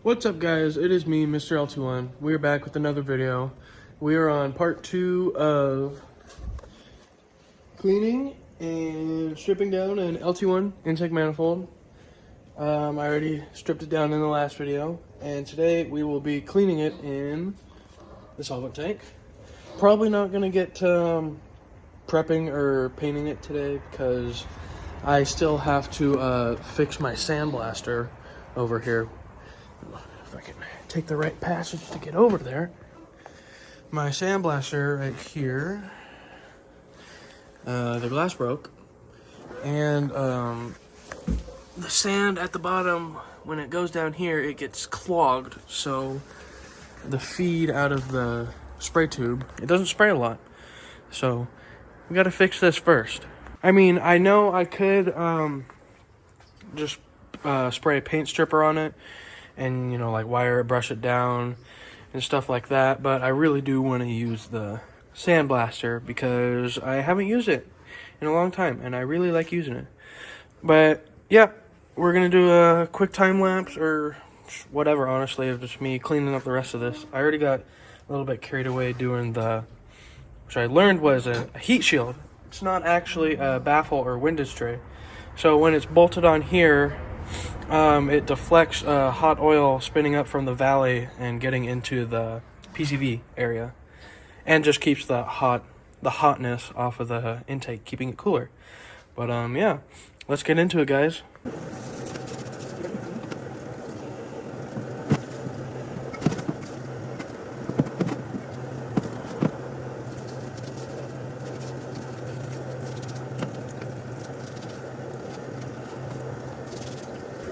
What's up, guys? It is me, Mr. LT1. We are back with another video. We are on part 2 of cleaning and stripping down an LT1 intake manifold. I already stripped it down in the last video, and today we will be cleaning it in the solvent tank. Probably not going to get to prepping or painting it today because I still have to fix my sandblaster over here. If I can take the right passage to get over there. My sandblaster right here, the glass broke, and the sand at the bottom, when it goes down here, it gets clogged, so the feed out of the spray tube, it doesn't spray a lot, so we gotta fix this first. I mean, I know I could just spray a paint stripper on it and, like wire it, brush it down and stuff like that, but I really do want to use the sandblaster because I haven't used it in a long time and I really like using it. But yeah, we're gonna do a quick time lapse or whatever, honestly, of just me cleaning up the rest of this. I already got a little bit carried away doing which I learned was a heat shield. It's not actually a baffle or windage tray. So when it's bolted on here, it deflects hot oil spinning up from the valley and getting into the PCV area, and just keeps the hotness off of the intake, keeping it cooler. But yeah, let's get into it, guys.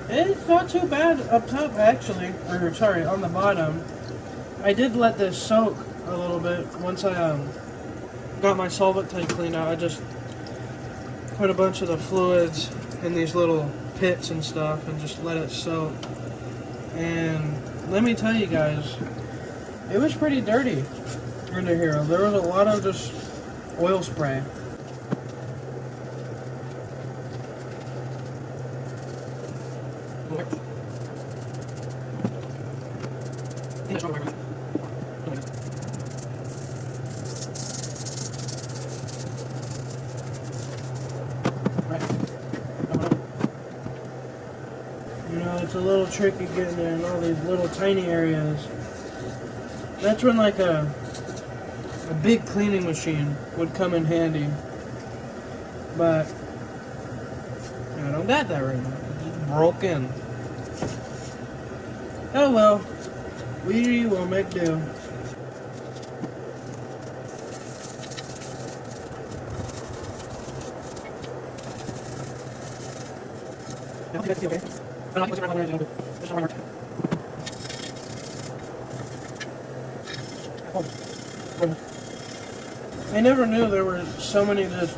It's not too bad up top, actually. Or, sorry, on the bottom. I did let this soak a little bit. Once I got my solvent tank cleaned out, I just put a bunch of the fluids in these little pits and stuff and just let it soak. And let me tell you guys, it was pretty dirty under here. There was a lot of just oil spray. It's a little tricky getting in all these little tiny areas. That's when like a big cleaning machine would come in handy. But I don't got that right now. It just broke in. Oh well, we will make do. Okay. I never knew there were so many just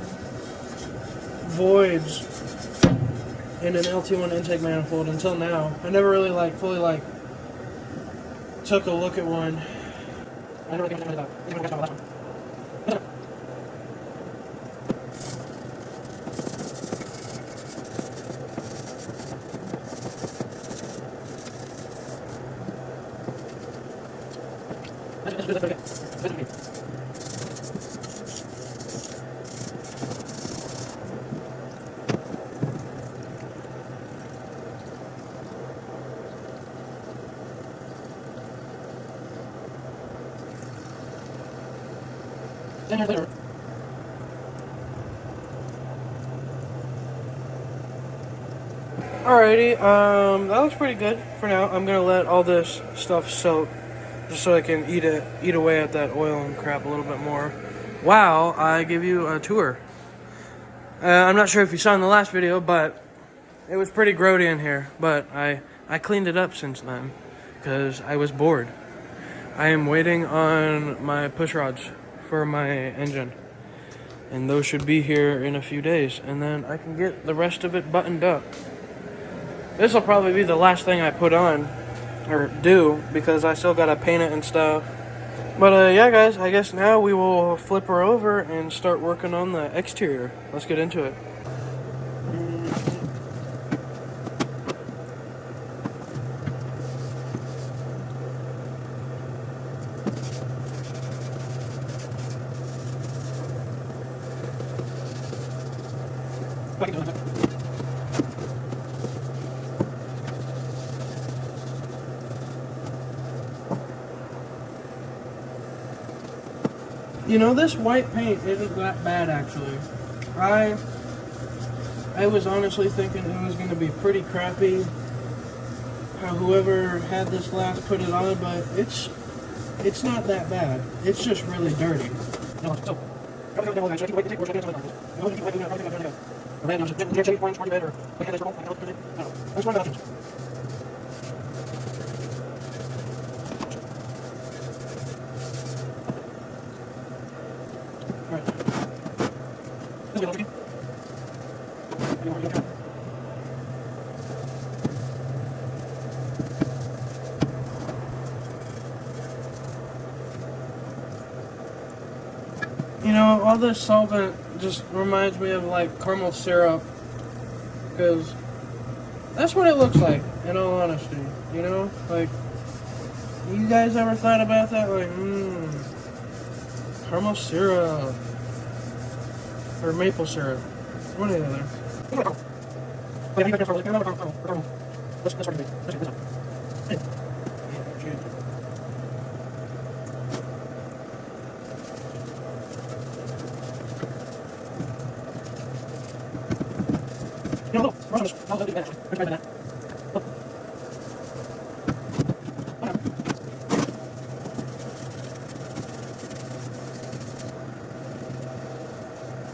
voids in an LT1 intake manifold until now. I never really fully took a look at one. I never really got that. Last one. Alrighty, that looks pretty good for now. I'm gonna let all this stuff soak just so I can eat away at that oil and crap a little bit more while I give you a tour. I'm not sure if you saw in the last video, but it was pretty grody in here, but I cleaned it up since then because I was bored. I am waiting on my push rods for my engine, and those should be here in a few days, and then I can get the rest of it buttoned up. This will probably be the last thing I put on or do because I still gotta paint it and stuff. But yeah, guys, I guess now we will flip her over and start working on the exterior. Let's get into it. You know, this white paint isn't that bad, actually. I was honestly thinking it was going to be pretty crappy how whoever had this last put it on, but it's not that bad. It's just really dirty. You know, all this solvent just reminds me of like caramel syrup, because that's what it looks like, in all honesty. You know, like, you guys ever thought about that? Like, caramel syrup or maple syrup, one or the other.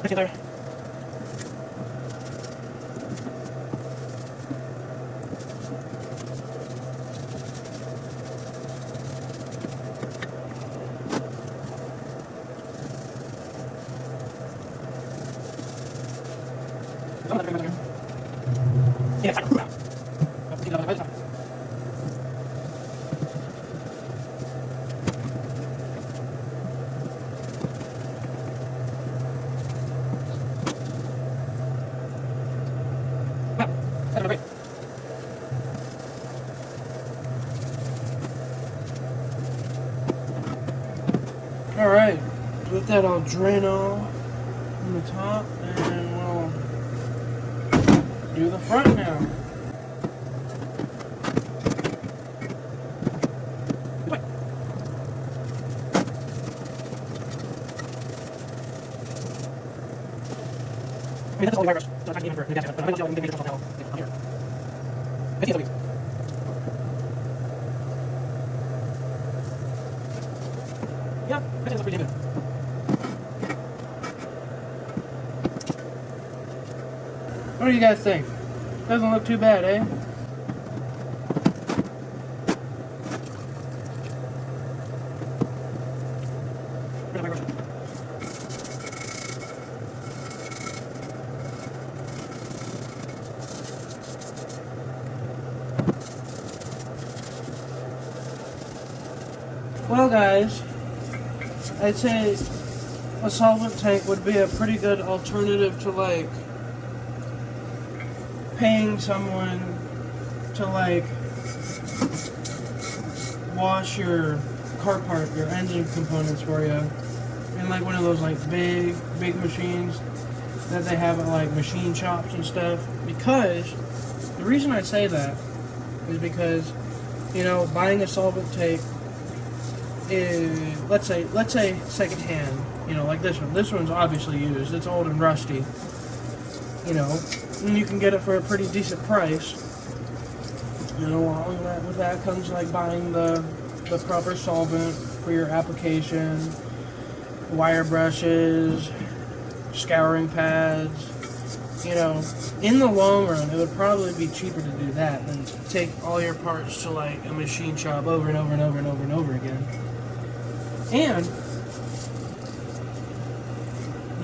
There. Alright, let that all drain off from the top, and we'll do the front now. Yeah, I think that's pretty good. What do you guys think? Doesn't look too bad, eh? Well, guys, I'd say a solvent tank would be a pretty good alternative to, like, paying someone to, like, wash your car part, your engine components for you, in, like, one of those, like, big machines that they have at, like, machine shops and stuff. Because the reason I say that is because, you know, buying a solvent tank is, let's say secondhand, you know, like this one. This one's obviously used. It's old and rusty, you know, and you can get it for a pretty decent price. And along with that comes, like, buying the proper solvent for your application, wire brushes, scouring pads. You know, in the long run, it would probably be cheaper to do that than to take all your parts to, like, a machine shop over and over and over and over and over again. And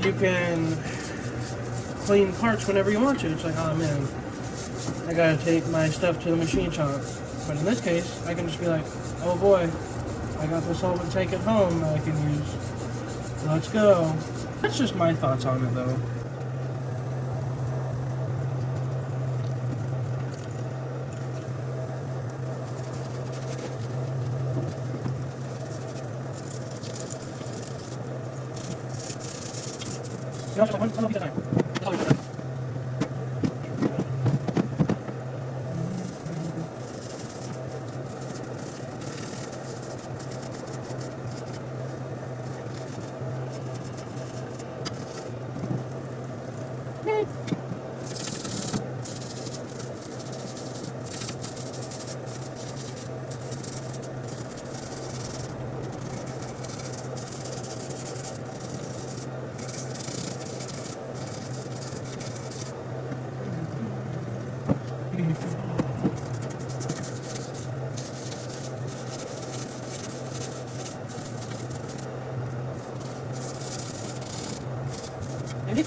you can clean parts whenever you want to. It's like, oh man, I gotta take my stuff to the machine shop. But in this case, I can just be like, oh boy, I got the solvent tank at home that I can use. Let's go. That's just my thoughts on it, though. Andy?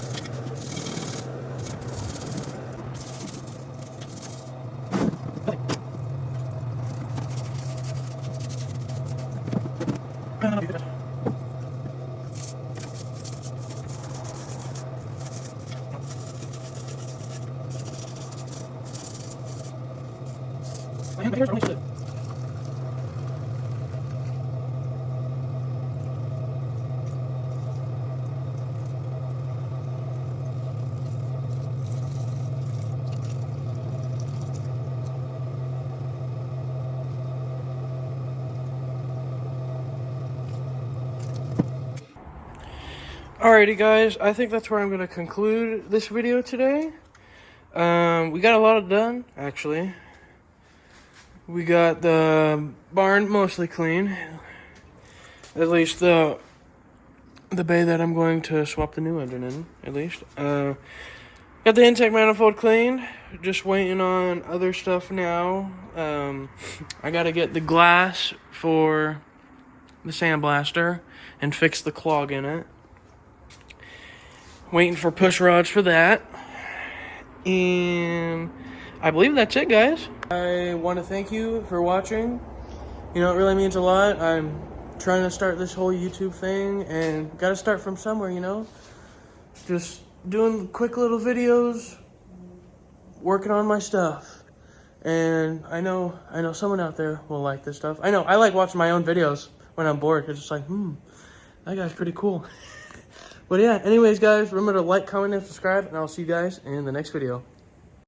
Alrighty guys, I think that's where I'm going to conclude this video today. We got a lot done, actually. We got the barn mostly clean. At least the bay that I'm going to swap the new engine in, at least. Got the intake manifold clean. Just waiting on other stuff now. I got to get the glass for the sandblaster and fix the clog in it. Waiting for push rods for that. And I believe that's it, guys. I want to thank you for watching. You know, it really means a lot. I'm trying to start this whole YouTube thing and got to start from somewhere, you know? Just doing quick little videos, working on my stuff. And I know someone out there will like this stuff. I know, I like watching my own videos when I'm bored. It's just like, that guy's pretty cool. But yeah, anyways, guys, remember to like, comment, and subscribe, and I'll see you guys in the next video.